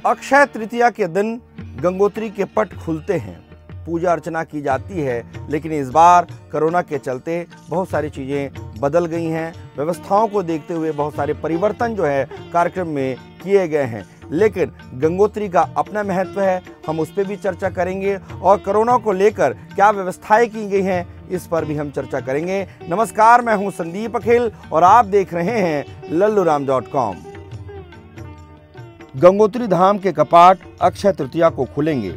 अक्षय तृतीया के दिन गंगोत्री के पट खुलते हैं, पूजा अर्चना की जाती है। लेकिन इस बार कोरोना के चलते बहुत सारी चीज़ें बदल गई हैं। व्यवस्थाओं को देखते हुए बहुत सारे परिवर्तन जो है कार्यक्रम में किए गए हैं। लेकिन गंगोत्री का अपना महत्व है, हम उस पर भी चर्चा करेंगे और कोरोना को लेकर क्या व्यवस्थाएं की गई हैं इस पर भी हम चर्चा करेंगे। नमस्कार, मैं हूं संदीप अखिल और आप देख रहे हैं लल्लूराम.com। गंगोत्री धाम के कपाट अक्षय तृतीया को खुलेंगे।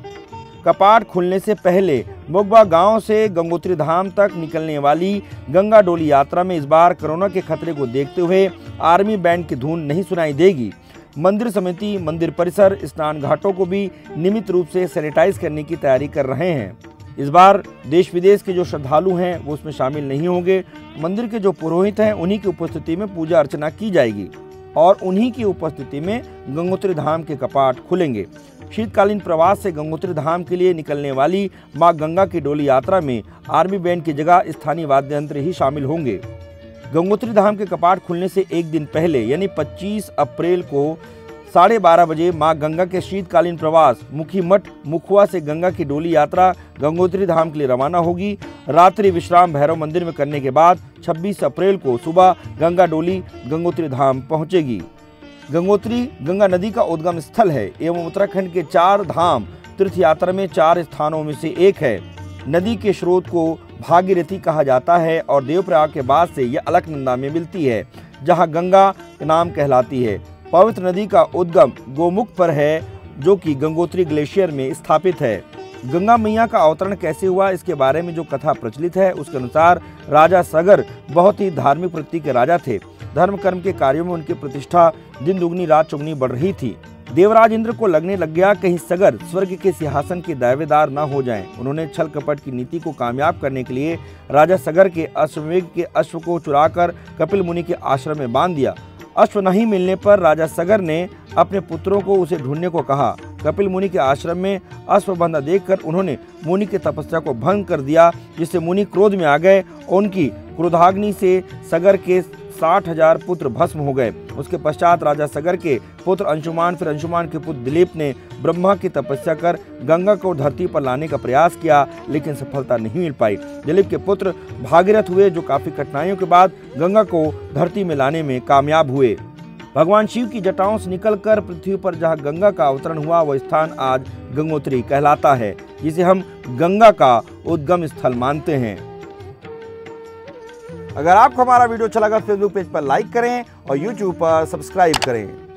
कपाट खुलने से पहले मोगबा गांव से गंगोत्री धाम तक निकलने वाली गंगा डोली यात्रा में इस बार कोरोना के खतरे को देखते हुए आर्मी बैंड की धुन नहीं सुनाई देगी। मंदिर समिति मंदिर परिसर, स्नान घाटों को भी नियमित रूप से सैनिटाइज करने की तैयारी कर रहे हैं। इस बार देश विदेश के जो श्रद्धालु हैं वो उसमें शामिल नहीं होंगे। मंदिर के जो पुरोहित हैं उन्हीं की उपस्थिति में पूजा अर्चना की जाएगी और उन्हीं की उपस्थिति में गंगोत्री धाम के कपाट खुलेंगे। शीतकालीन प्रवास से गंगोत्री धाम के लिए निकलने वाली मां गंगा की डोली यात्रा में आर्मी बैंड की जगह स्थानीय वाद्य यंत्र ही शामिल होंगे। गंगोत्री धाम के कपाट खुलने से एक दिन पहले यानी 25 अप्रैल को 12:30 बजे मां गंगा के शीतकालीन प्रवास मुखी मठ मुखुआ से गंगा की डोली यात्रा गंगोत्री धाम के लिए रवाना होगी। रात्रि विश्राम भैरव मंदिर में करने के बाद 26 अप्रैल को सुबह गंगा डोली गंगोत्री धाम पहुंचेगी। गंगोत्री गंगा नदी का उद्गम स्थल है एवं उत्तराखंड के 4 धाम तीर्थ यात्रा में 4 स्थानों में से एक है। नदी के स्रोत को भागीरथी कहा जाता है और देवप्रयाग के बाद से यह अलकनंदा में मिलती है, जहां गंगा नाम कहलाती है। पवित्र नदी का उद्गम गोमुख पर है, जो कि गंगोत्री ग्लेशियर में स्थापित है। गंगा मैया का अवतरण कैसे हुआ, इसके बारे में जो कथा प्रचलित है उसके अनुसार राजा सगर बहुत ही धार्मिक वृत्ति के राजा थे। धर्म कर्म के कार्यों में उनकी प्रतिष्ठा दिन दुगनी रात चौगुनी बढ़ रही थी। देवराज इंद्र को लगने लग गया कहीं सगर स्वर्ग के सिंहासन के दावेदार न हो जाएं। उन्होंने छल कपट की नीति को कामयाब करने के लिए राजा सगर के अश्वमेघ के अश्व को चुराकर कपिल मुनि के आश्रम में बांध दिया। अश्व नहीं मिलने पर राजा सगर ने अपने पुत्रों को उसे ढूंढने को कहा। कपिल मुनि के आश्रम में अश्व बंधा देखकर उन्होंने मुनि की तपस्या को भंग कर दिया, जिससे मुनि क्रोध में आ गए। उनकी क्रोधाग्नि से सगर के 60,000 पुत्र भस्म हो गए। उसके पश्चात राजा सगर के पुत्र अंशुमान, फिर अंशुमान के पुत्र दिलीप ने ब्रह्मा की तपस्या कर गंगा को धरती पर लाने का प्रयास किया, लेकिन सफलता नहीं मिल पाई। दिलीप के पुत्र भागीरथ हुए, जो काफी कठिनाइयों के बाद गंगा को धरती में लाने में कामयाब हुए। भगवान शिव की जटाओं से निकलकर पृथ्वी पर जहां गंगा का अवतरण हुआ वह स्थान आज गंगोत्री कहलाता है, जिसे हम गंगा का उद्गम स्थल मानते हैं। अगर आपको हमारा वीडियो अच्छा लगा फेसबुक पेज पर लाइक करें और यूट्यूब पर सब्सक्राइब करें।